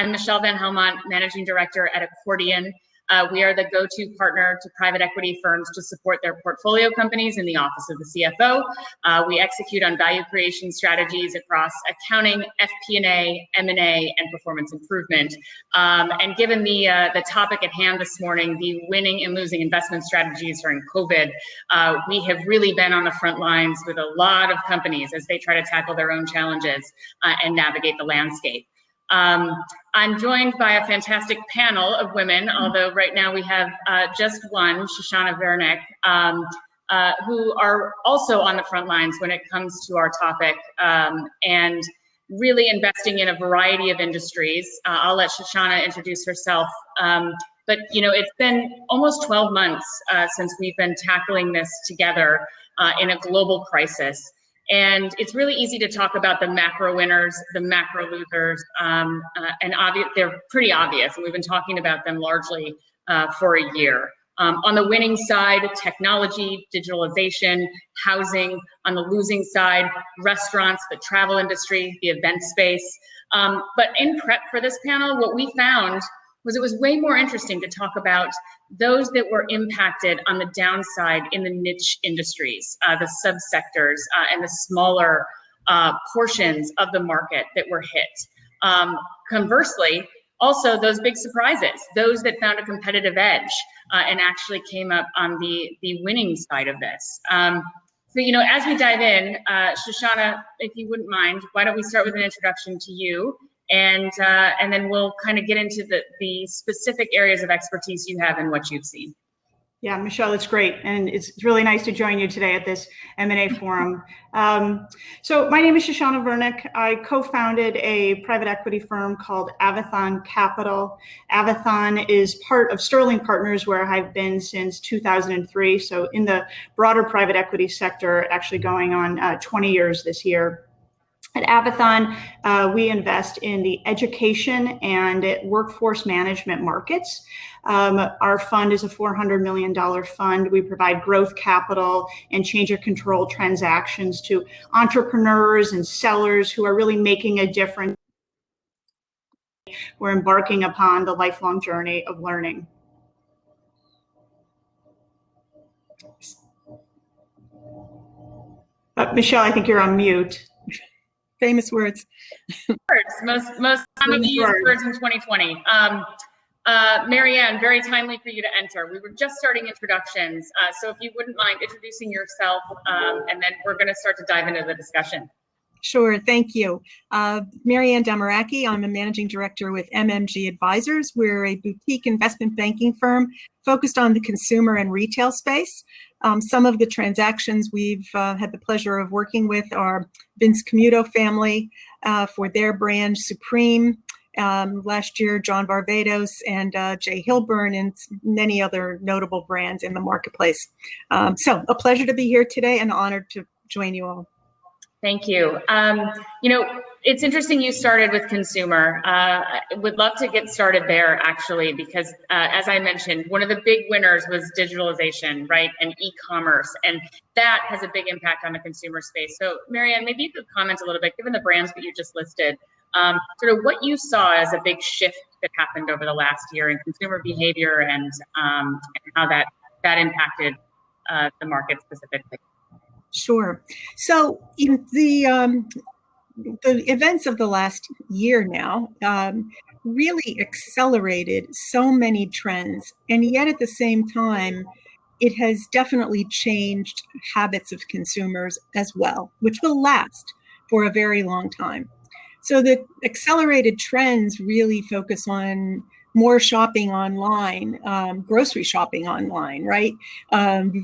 I'm Michelle Van Helmont, Managing Director at Accordion. We are the go-to partner to private equity firms to support their portfolio companies in the office of the CFO. We execute on value creation strategies across accounting, FP&A, M&A, and performance improvement. And given the topic at hand this morning, the winning and losing investment strategies during COVID, we have really been on the front lines with a lot of companies as they try to tackle their own challenges and navigate the landscape. I'm joined by a fantastic panel of women, although right now we have just one, Shoshana Vernick, who are also on the front lines when it comes to our topic and really investing in a variety of industries. I'll let Shoshana introduce herself. But you know, it's been almost 12 months since we've been tackling this together in a global crisis. And it's really easy to talk about the macro winners, the macro losers, and they're pretty obvious, and we've been talking about them largely for a year. On the winning side, technology, digitalization, housing. On the losing side, restaurants, the travel industry, the event space. But in prep for this panel, what we found was it was way more interesting to talk about those that were impacted on the downside in the niche industries, the subsectors, and the smaller portions of the market that were hit. Conversely, also those big surprises, those that found a competitive edge and actually came up on the winning side of this. So, you know, as we dive in, Shoshana, if you wouldn't mind, why don't we start with an introduction to you? And then we'll kind of get into the specific areas of expertise you have and what you've seen. Yeah, Michelle, it's great. And it's really nice to join you today at this M&A forum. So my name is Shoshana Vernick. I co-founded a private equity firm called Avathon Capital. Avathon is part of Sterling Partners, where I've been since 2003. So in the broader private equity sector, actually going on 20 years this year. At Avathon, we invest in the education and workforce management markets. Our fund is a $400 million fund. We provide growth capital and change of control transactions to entrepreneurs and sellers who are really making a difference. We're embarking upon the lifelong journey of learning. Michelle, I think you're on mute. Famous words. Most commonly used words in 2020. Marianne, very timely for you to enter. We were just starting introductions, so if you wouldn't mind introducing yourself, and then we're going to start to dive into the discussion. Sure, thank you. Marianne Damaraki, I'm a managing director with MMG Advisors. We're a boutique investment banking firm focused on the consumer and retail space. Some of the transactions we've had the pleasure of working with are Vince Camuto family for their brand Supreme. Last year, John Varvatos and Jay Hilburn and many other notable brands in the marketplace. So a pleasure to be here today and honored to join you all. Thank you. You know, it's interesting you started with consumer. Would love to get started there actually, because as I mentioned, one of the big winners was digitalization, right? And e-commerce, and that has a big impact on the consumer space. So Marianne, maybe you could comment a little bit, given the brands that you just listed, sort of what you saw as a big shift that happened over the last year in consumer behavior and how that impacted the market specifically. Sure. So in the events of the last year now really accelerated so many trends, and yet at the same time, it has definitely changed habits of consumers as well, which will last for a very long time. So the accelerated trends really focus on more shopping online, grocery shopping online, right?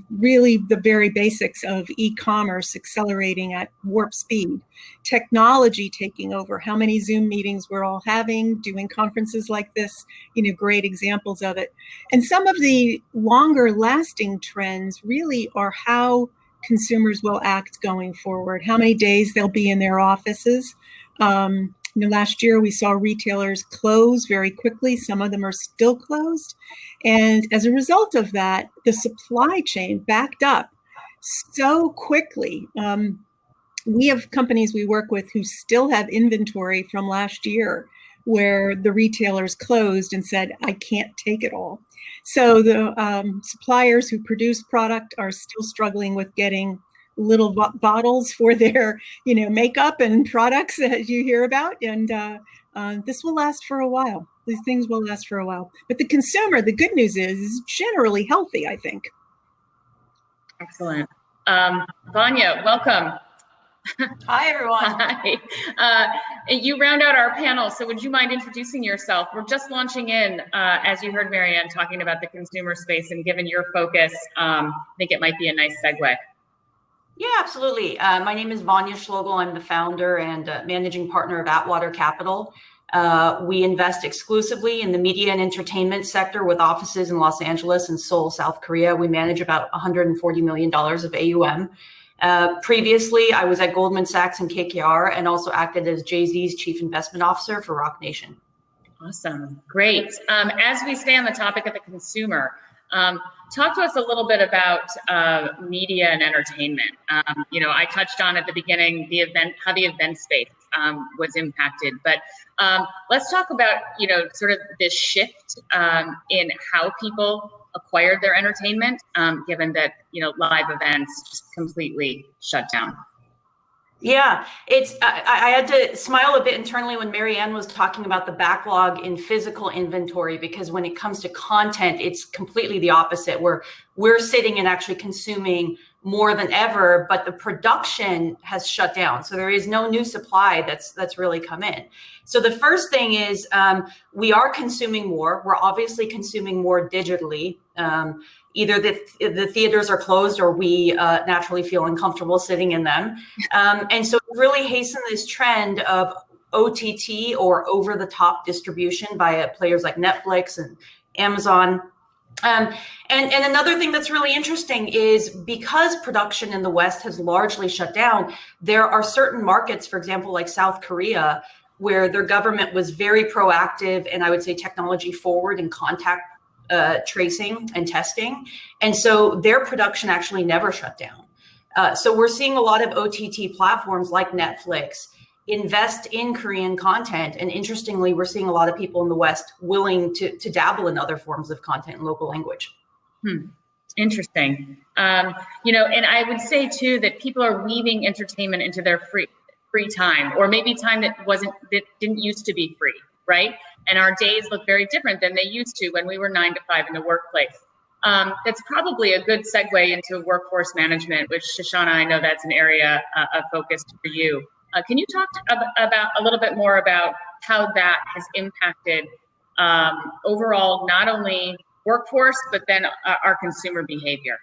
Really the very basics of e-commerce accelerating at warp speed. Technology taking over, how many Zoom meetings we're all having, doing conferences like this, you know, great examples of it. And some of the longer lasting trends really are how consumers will act going forward, how many days they'll be in their offices. Last year, we saw retailers close very quickly. Some of them are still closed. And as a result of that, the supply chain backed up so quickly. We have companies we work with who still have inventory from last year where the retailers closed and said, I can't take it all. So the suppliers who produce product are still struggling with getting little bottles for their, makeup and products that you hear about. And this will last for a while. These things will last for a while. But the consumer, the good news is generally healthy, I think. Excellent. Vanya, welcome. Hi, everyone. Hi. You round out our panel, so would you mind introducing yourself? We're just launching in, as you heard Marianne talking about the consumer space, and given your focus, I think it might be a nice segue. Yeah, absolutely. My name is Vanya Schlogel. I'm the founder and managing partner of Atwater Capital. We invest exclusively in the media and entertainment sector with offices in Los Angeles and Seoul, South Korea. We manage about $140 million of AUM. Previously, I was at Goldman Sachs and KKR and also acted as Jay-Z's chief investment officer for Roc Nation. Awesome. Great. As we stay on the topic of the consumer, talk to us a little bit about media and entertainment. I touched on at the beginning how the event space was impacted, but let's talk about sort of this shift in how people acquired their entertainment, given that live events just completely shut down. Yeah, I had to smile a bit internally when Marianne was talking about the backlog in physical inventory, because when it comes to content, it's completely the opposite, where we're sitting and actually consuming more than ever, but the production has shut down. So there is no new supply that's really come in. So the first thing is we are consuming more. We're obviously consuming more digitally. Either the theaters are closed or we naturally feel uncomfortable sitting in them. And so it really hastened this trend of OTT, or over-the-top distribution via players like Netflix and Amazon. And another thing that's really interesting is because production in the West has largely shut down, there are certain markets, for example, like South Korea, where their government was very proactive and I would say technology forward in contact tracing and testing. And so their production actually never shut down. So we're seeing a lot of OTT platforms like Netflix invest in Korean content. And interestingly, we're seeing a lot of people in the West willing to dabble in other forms of content in local language. Interesting. And I would say too, that people are weaving entertainment into their free time, or maybe time that didn't used to be free, right? And our days look very different than they used to when we were 9 to 5 in the workplace. That's probably a good segue into workforce management, which Shoshana, I know that's an area of focus for you. Can you talk about a little bit more about how that has impacted overall, not only workforce, but then our consumer behavior?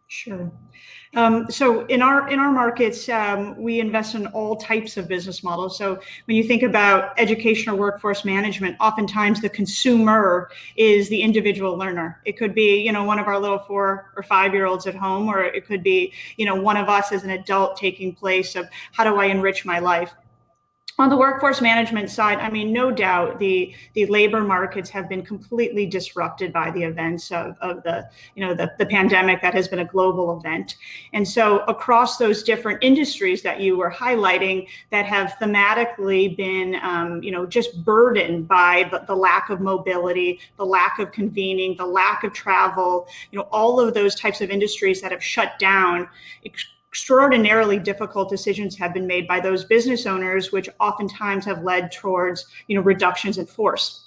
Sure. So in our markets, we invest in all types of business models. So when you think about education or workforce management, oftentimes the consumer is the individual learner. It could be, one of our little 4 or 5-year-olds at home, or it could be, one of us as an adult taking place of how do I enrich my life. On the workforce management side, I mean, no doubt the labor markets have been completely disrupted by the events of the pandemic that has been a global event. And so across those different industries that you were highlighting that have thematically been, just burdened by the lack of mobility, the lack of convening, the lack of travel, all of those types of industries that have shut down, extraordinarily difficult decisions have been made by those business owners, which oftentimes have led towards, reductions in force.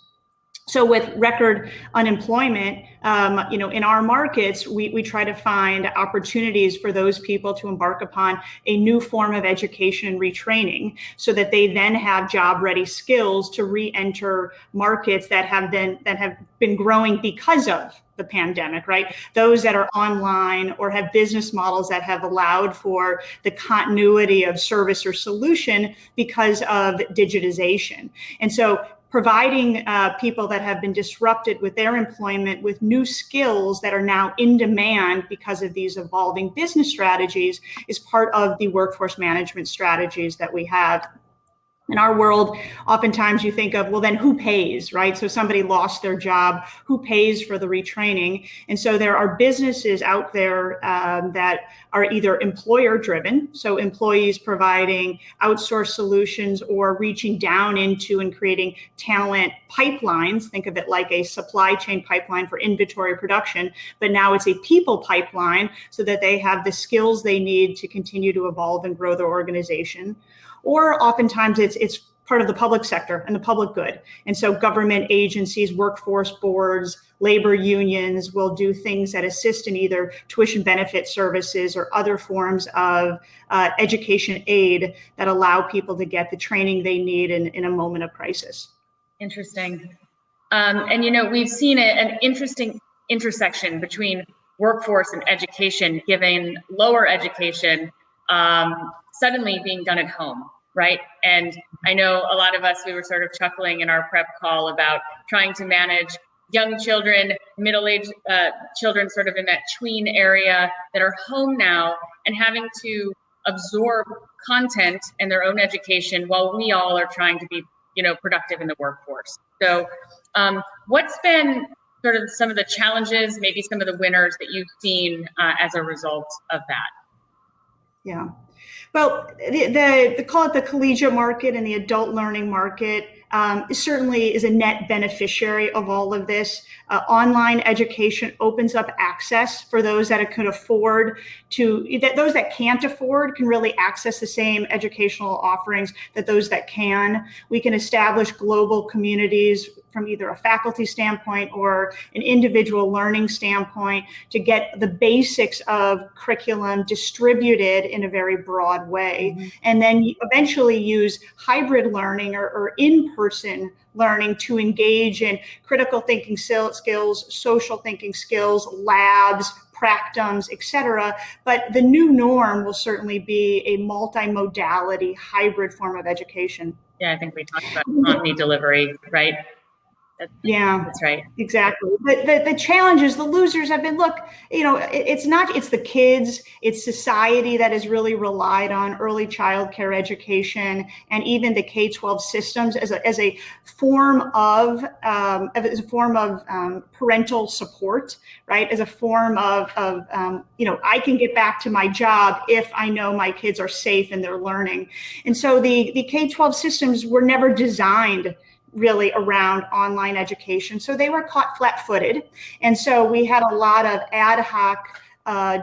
So with record unemployment, in our markets, we try to find opportunities for those people to embark upon a new form of education and retraining so that they then have job-ready skills to re-enter markets that have been growing because of the pandemic, right? Those that are online or have business models that have allowed for the continuity of service or solution because of digitization. And so providing people that have been disrupted with their employment with new skills that are now in demand because of these evolving business strategies is part of the workforce management strategies that we have. In our world, oftentimes you think of, well, then who pays, right? So somebody lost their job, who pays for the retraining? And so there are businesses out there that are either employer driven, so employees providing outsourced solutions or reaching down into and creating talent pipelines. Think of it like a supply chain pipeline for inventory production, but now it's a people pipeline so that they have the skills they need to continue to evolve and grow their organization. Or oftentimes it's part of the public sector and the public good. And so government agencies, workforce boards, labor unions will do things that assist in either tuition benefit services or other forms of education aid that allow people to get the training they need in a moment of crisis. Interesting. And we've seen an interesting intersection between workforce and education, given lower education suddenly being done at home, right? And I know a lot of us, we were sort of chuckling in our prep call about trying to manage young children, middle-aged children sort of in that tween area that are home now and having to absorb content and their own education while we all are trying to be, productive in the workforce. So what's been sort of some of the challenges, maybe some of the winners that you've seen as a result of that? Yeah. Well, the call it the collegiate market and the adult learning market certainly is a net beneficiary of all of this. Online education opens up access for those that could afford those that can't afford can really access the same educational offerings that those that can. We can establish global communities from either a faculty standpoint or an individual learning standpoint to get the basics of curriculum distributed in a very broad way. Mm-hmm. And then eventually use hybrid learning or in-person learning to engage in critical thinking skills, social thinking skills, labs, practums, et cetera. But the new norm will certainly be a multimodality hybrid form of education. Yeah, I think we talked about autonomy delivery, right? That's right. Exactly. But the challenges, the losers have been, it's the kids, it's society that has really relied on early childcare education and even the K-12 systems as a form of parental support, right? As a form of I can get back to my job if I know my kids are safe and they're learning. And so the K-12 systems were never designed really around online education. So they were caught flat-footed. And so we had a lot of ad hoc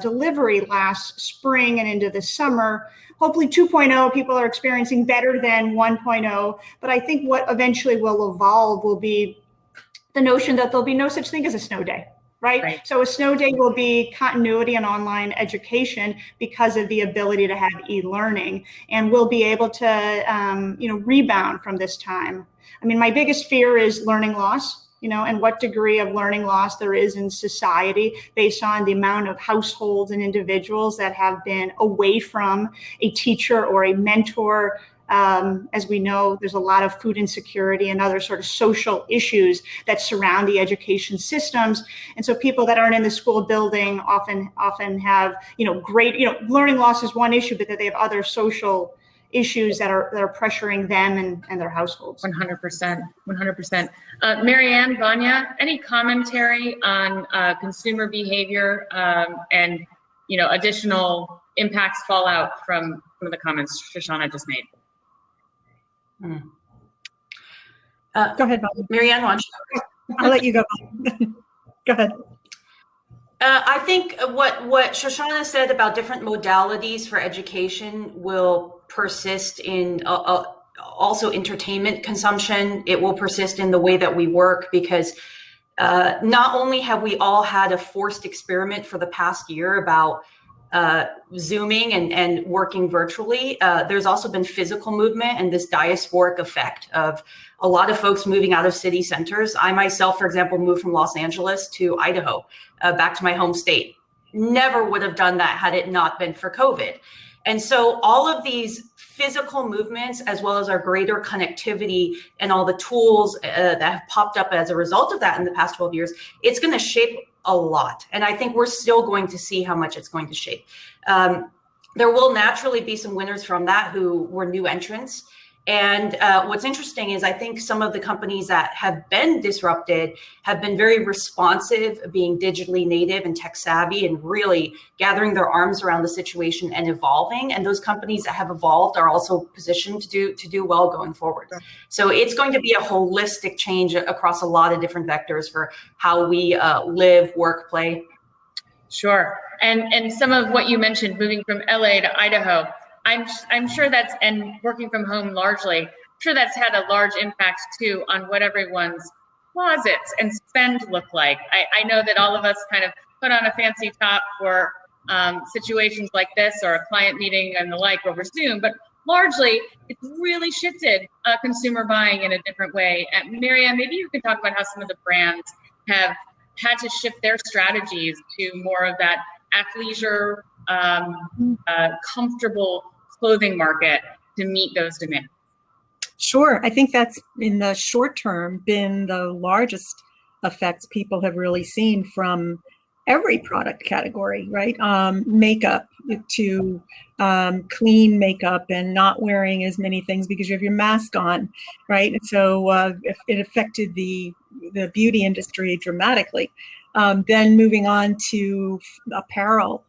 delivery last spring and into the summer. Hopefully 2.0 people are experiencing better than 1.0. But I think what eventually will evolve will be the notion that there'll be no such thing as a snow day. Right? So a snow day will be continuity in online education because of the ability to have e-learning, and we'll be able to, rebound from this time. I mean, my biggest fear is learning loss, and what degree of learning loss there is in society based on the amount of households and individuals that have been away from a teacher or a mentor. As we know, there's a lot of food insecurity and other sort of social issues that surround the education systems. And so people that aren't in the school building often have, learning loss is one issue, but that they have other social issues that are pressuring them and their households. 100%. Mary Ann, Vanya, any commentary on consumer behavior and, additional impacts fallout from some of the comments Shoshana just made? Go ahead, Bob. Mary Ann, why don't you? I'll let you go. Go ahead. I think what Shoshana said about different modalities for education will persist in also entertainment consumption. It will persist in the way that we work because not only have we all had a forced experiment for the past year about Zooming and working virtually, there's also been physical movement and this diasporic effect of a lot of folks moving out of city centers. I myself, for example, moved from Los Angeles to Idaho, back to my home state. Never would have done that had it not been for COVID. And so all of these physical movements, as well as our greater connectivity and all the tools that have popped up as a result of that in the past 12 years, it's going to shape a lot. And I think we're still going to see how much it's going to shape. There will naturally be some winners from that who were new entrants. And what's interesting is I think some of the companies that have been disrupted have been very responsive, being digitally native and tech savvy, and really gathering their arms around the situation and evolving. And those companies that have evolved are also positioned to do well going forward. So it's going to be a holistic change across a lot of different vectors for how we live, work, play. Sure. And some of what you mentioned, moving from LA to Idaho, I'm sure and working from home largely, I'm sure that's had a large impact too on what everyone's closets and spend look like. I know that all of us kind of put on a fancy top for situations like this or a client meeting and the like over Zoom, but largely it's really shifted consumer buying in a different way. Mary Ann, maybe you can talk about how some of the brands have had to shift their strategies to more of that athleisure, comfortable clothing market to meet those demands. Sure. I think that's in the short term been the largest effects people have really seen from every product category, right? Makeup to clean makeup and not wearing as many things because you have your mask on, right? And so it affected the beauty industry dramatically. Then moving on to apparel.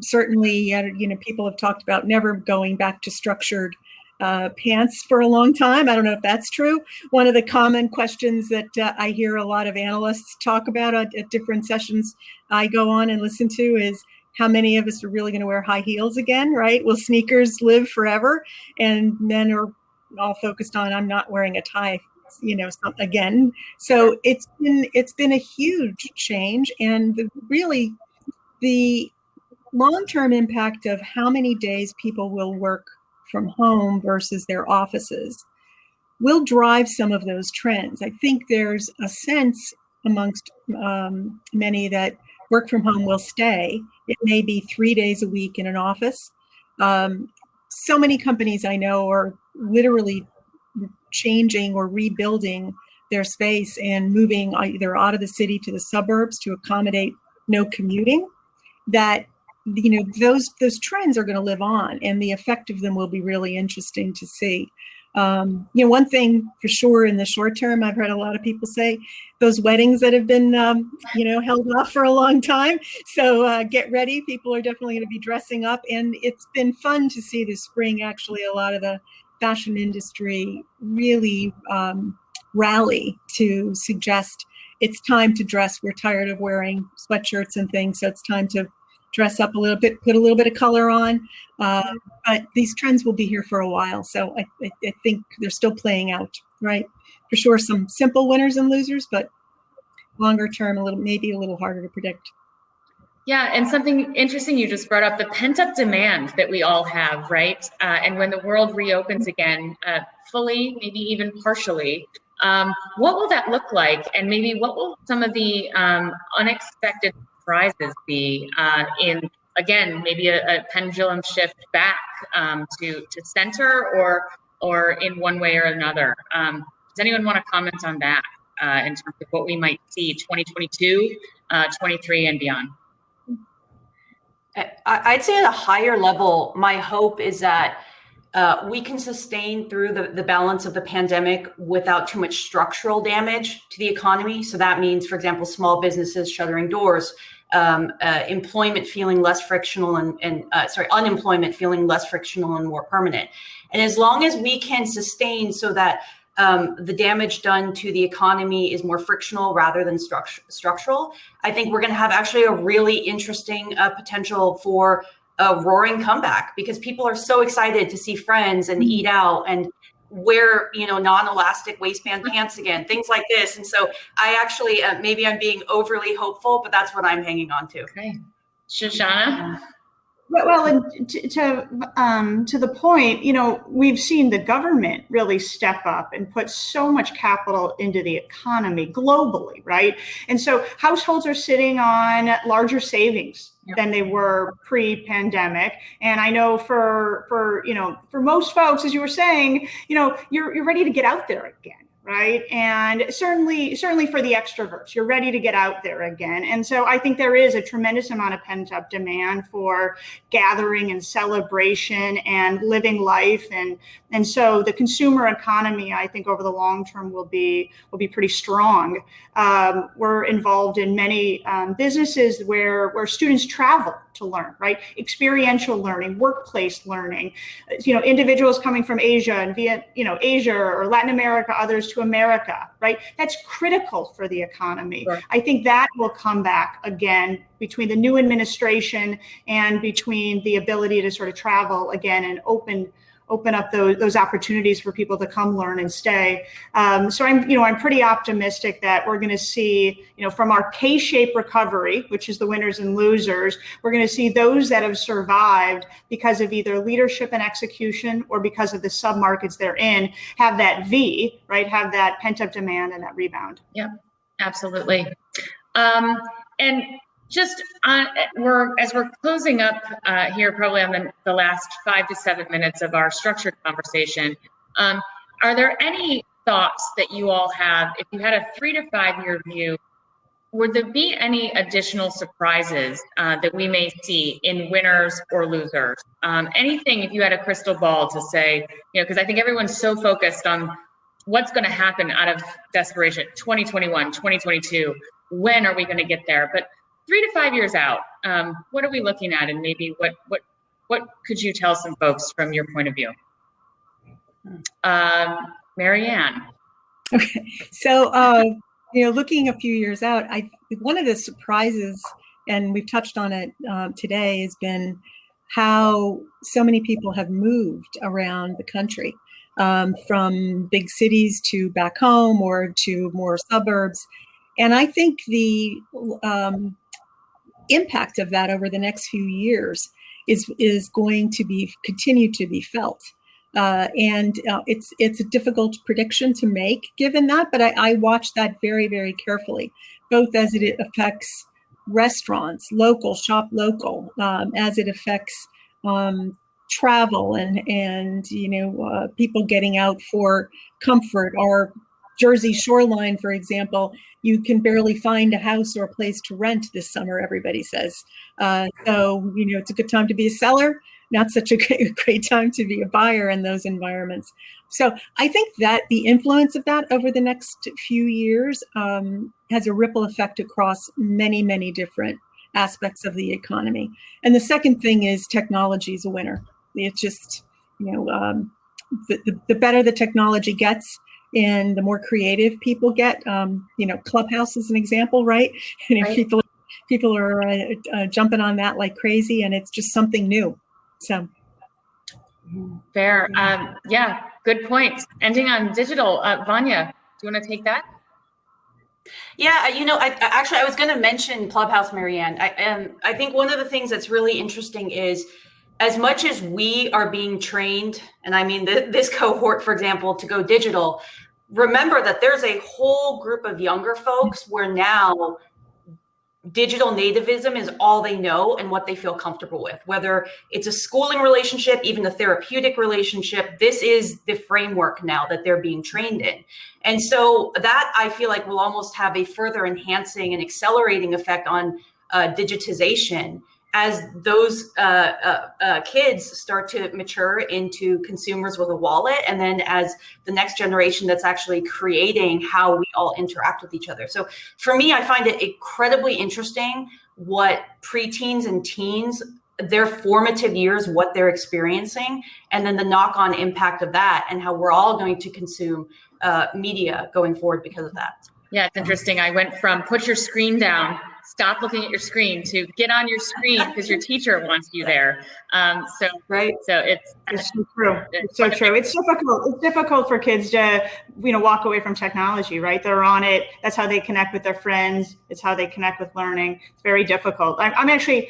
Certainly, people have talked about never going back to structured pants for a long time. I don't know if that's true. One of the common questions that I hear a lot of analysts talk about at different sessions I go on and listen to is how many of us are really going to wear high heels again, right? Will sneakers live forever? And men are all focused on, I'm not wearing a tie, again. So it's been a huge change, and really the long-term impact of how many days people will work from home versus their offices will drive some of those trends. I think there's a sense amongst many that work from home will stay. It may be 3 days a week in an office. So many companies I know are literally changing or rebuilding their space and moving either out of the city to the suburbs to accommodate no commuting, that those trends are going to live on, and the effect of them will be really interesting to see. One thing for sure in the short term, I've heard a lot of people say those weddings that have been, held off for a long time. So get ready. People are definitely going to be dressing up, and it's been fun to see this spring. Actually, a lot of the fashion industry really rally to suggest it's time to dress. We're tired of wearing sweatshirts and things, so it's time to dress up a little bit, put a little bit of color on. But these trends will be here for a while. So I think they're still playing out, right? For sure, some simple winners and losers, but longer term, maybe a little harder to predict. Yeah, and something interesting you just brought up, the pent-up demand that we all have, right? And when the world reopens again, fully, maybe even partially, what will that look like? And maybe what will some of the unexpected surprises be in, again, maybe a pendulum shift back to center or in one way or another? Does anyone want to comment on that in terms of what we might see 2022, 23 and beyond? I'd say at a higher level, my hope is that we can sustain through the balance of the pandemic without too much structural damage to the economy. So that means, for example, small businesses shuttering doors, employment feeling less frictional unemployment feeling less frictional and more permanent. And as long as we can sustain so that the damage done to the economy is more frictional rather than structural, I think we're going to have actually a really interesting potential for a roaring comeback, because people are so excited to see friends and eat out and wear, non-elastic waistband pants again, things like this. And so I actually, maybe I'm being overly hopeful, but that's what I'm hanging on to. Okay. Shoshana? Well, and to the point, we've seen the government really step up and put so much capital into the economy globally, right? And so households are sitting on larger savings than they were pre-pandemic. And I know for most folks, as you were saying, you're ready to get out there again. right? And certainly for the extroverts, you're ready to get out there again. And so I think there is a tremendous amount of pent up demand for gathering and celebration and living life. And so the consumer economy, I think over the long term will be pretty strong. We're involved in many businesses where students travel to learn, right? Experiential learning, workplace learning, individuals coming from Asia and Asia or Latin America, others to America, right? That's critical for the economy. Sure. I think that will come back again between the new administration and between the ability to sort of travel again and open up those opportunities for people to come learn and stay. So I'm pretty optimistic that we're going to see, from our K-shaped recovery, which is the winners and losers, we're going to see those that have survived because of either leadership and execution or because of the submarkets they're in, have that V, right? Have that pent-up demand and that rebound. Yeah, absolutely. And just as we're closing up here, probably on the last 5 to 7 minutes of our structured conversation, are there any thoughts that you all have? If you had a 3 to 5 year view, would there be any additional surprises that we may see in winners or losers? Anything, if you had a crystal ball to say, because I think everyone's so focused on what's going to happen out of desperation, 2021, 2022, when are we going to get there? But 3 to 5 years out, what are we looking at, and maybe what could you tell some folks from your point of view? Mary Ann. Okay, so looking a few years out, one of the surprises, and we've touched on it today, has been how so many people have moved around the country, from big cities to back home or to more suburbs, and I think the impact of that over the next few years is going to continue to be felt. And it's a difficult prediction to make given that, but I watch that very, very carefully, both as it affects restaurants, shop local, as it affects travel and people getting out for comfort. Our Jersey shoreline, for example, you can barely find a house or a place to rent this summer, everybody says. So, it's a good time to be a seller, not such a great time to be a buyer in those environments. So I think that the influence of that over the next few years has a ripple effect across many, many different aspects of the economy. And the second thing is technology is a winner. It's just, the better the technology gets, and the more creative people get, Clubhouse is an example, right? Right. People are jumping on that like crazy, and it's just something new. So fair. Yeah, good points. Ending on digital. Vanya, do you want to take that? Yeah, I was going to mention Clubhouse, Mary Ann. I think one of the things that's really interesting is, as much as we are being trained, and I mean this cohort, for example, to go digital, remember that there's a whole group of younger folks where now digital nativism is all they know and what they feel comfortable with, whether it's a schooling relationship, even a therapeutic relationship. This is the framework now that they're being trained in. And so that, I feel like, will almost have a further enhancing and accelerating effect on digitization as those kids start to mature into consumers with a wallet, and then as the next generation that's actually creating how we all interact with each other. So for me, I find it incredibly interesting what preteens and teens, their formative years, what they're experiencing, and then the knock-on impact of that, and how we're all going to consume media going forward because of that. Yeah, it's interesting. I went from put your screen down, stop looking at your screen, to get on your screen because your teacher wants you there. Right. So it's so true. It's so true. It's difficult for kids to, walk away from technology, right? They're on it. That's how they connect with their friends. It's how they connect with learning. It's very difficult. I'm actually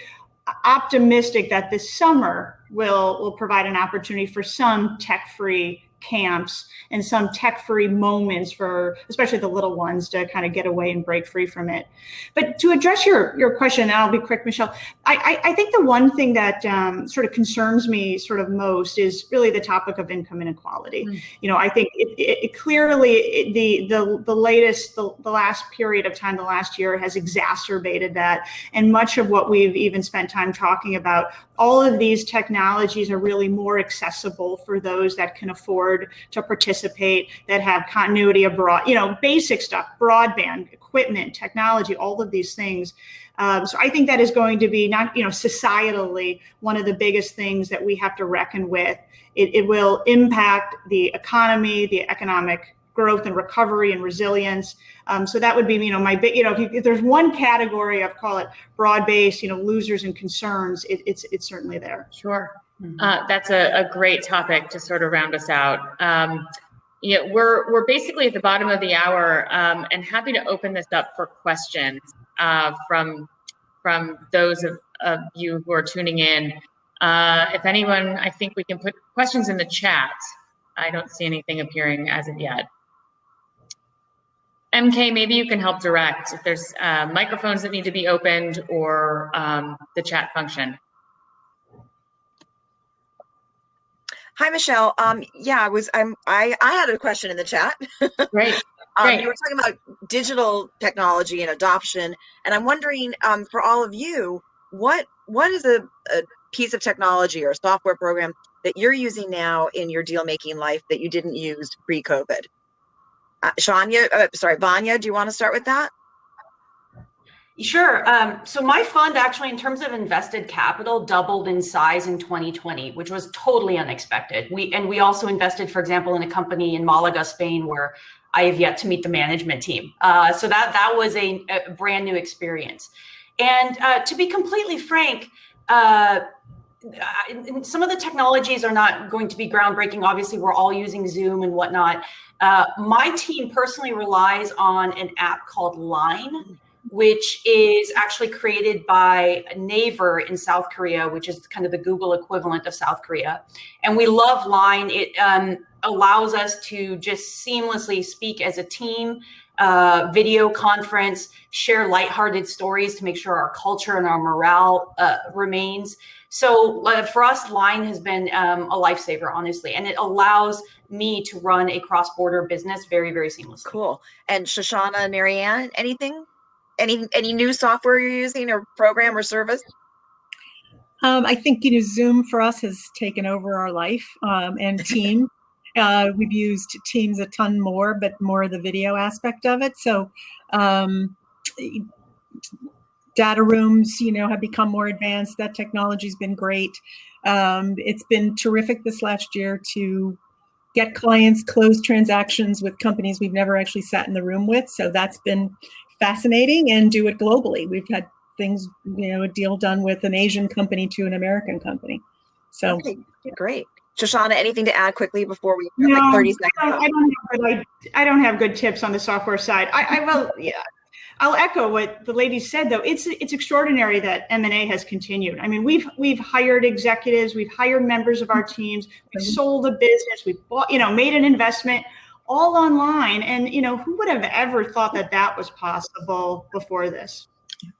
optimistic that this summer will provide an opportunity for some tech-free camps and some tech-free moments for especially the little ones to kind of get away and break free from it. But to address your question, and I'll be quick, Michelle, I think the one thing that sort of concerns me sort of most is really the topic of income inequality. I think it clearly, the last period of time, the last year has exacerbated that. And much of what we've even spent time talking about, all of these technologies are really more accessible for those that can afford to participate, that have continuity abroad, basic stuff, broadband, equipment, technology, all of these things. So I think that is going to be not, societally, one of the biggest things that we have to reckon with. It will impact the economy, the economic growth and recovery and resilience. So that would be, my big, if there's one category of, call it broad-based, losers and concerns, it's certainly there. Sure. That's a great topic to sort of round us out. We're basically at the bottom of the hour, and happy to open this up for questions from those of you who are tuning in. If anyone, I think we can put questions in the chat. I don't see anything appearing as of yet. MK, maybe you can help direct if there's microphones that need to be opened or the chat function. Hi, Michelle. Yeah, I had a question in the chat. Great. You were talking about digital technology and adoption, and I'm wondering, for all of you, what is a piece of technology or a software program that you're using now in your deal-making life that you didn't use pre-COVID? Vanya, do you want to start with that? Sure. So my fund actually, in terms of invested capital, doubled in size in 2020, which was totally unexpected. We also invested, for example, in a company in Malaga, Spain, where I have yet to meet the management team. So that was a brand new experience. And to be completely frank, some of the technologies are not going to be groundbreaking. Obviously, we're all using Zoom and whatnot. My team personally relies on an app called Line, which is actually created by Naver in South Korea, which is kind of the Google equivalent of South Korea. And we love Line. It allows us to just seamlessly speak as a team, video conference, share lighthearted stories to make sure our culture and our morale remains. So for us, Line has been a lifesaver, honestly, and it allows me to run a cross-border business very, very seamlessly. Cool. And Shoshana and Marianne, anything? Any new software you're using or program or service? I think, Zoom for us has taken over our life, and Teams. We've used Teams a ton more, but more of the video aspect of it. So data rooms, have become more advanced. That technology's been great. It's been terrific this last year to get clients, close transactions with companies we've never actually sat in the room with. So that's been fascinating, and do it globally. We've had things, a deal done with an Asian company to an American company. So okay, great. Shoshana, anything to add quickly before we no, like 30 seconds? I don't have good tips on the software side. I will, yeah. I'll echo what the lady said, though. It's extraordinary that M&A has continued. I mean, we've hired executives, we've hired members of our teams, we've sold a business, we've bought, made an investment, all online. And who would have ever thought that was possible before this?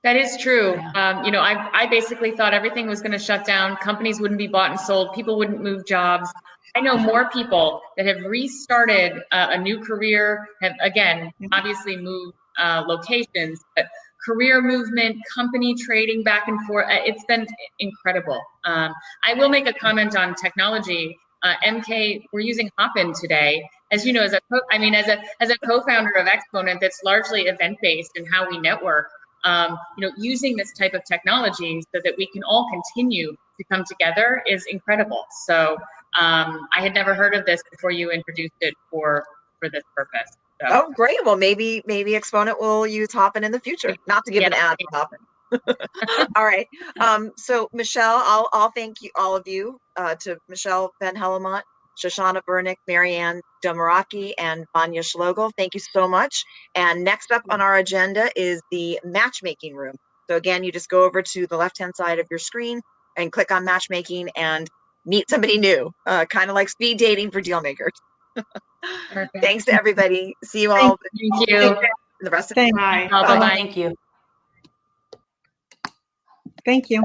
That is true. I basically thought everything was going to shut down. Companies wouldn't be bought and sold. People wouldn't move jobs. I know more people that have restarted a new career, have, again, obviously moved locations, but career movement, company trading back and forth. It's been incredible. I will make a comment on technology. MK, we're using Hopin today. As you know, as a co-founder of Exponent, that's largely event-based in how we network. Using this type of technology so that we can all continue to come together is incredible. So I had never heard of this before you introduced it for this purpose. So. Oh, great. Well, maybe Exponent will use Hopin in the future. Not to give an ad for Hopin. All right. So Michelle, I'll thank you, all of you, to Michelle Van Hellemont, Shoshana Vernick, Marianne Domaraki, and Vanya Schlogel. Thank you so much. And next up on our agenda is the matchmaking room. So again, you just go over to the left-hand side of your screen and click on matchmaking and meet somebody new, kind of like speed dating for deal makers. Perfect. Thanks to everybody. See you all Thank you. the rest of Thank, Bye. Bye-bye. Thank you. thank you.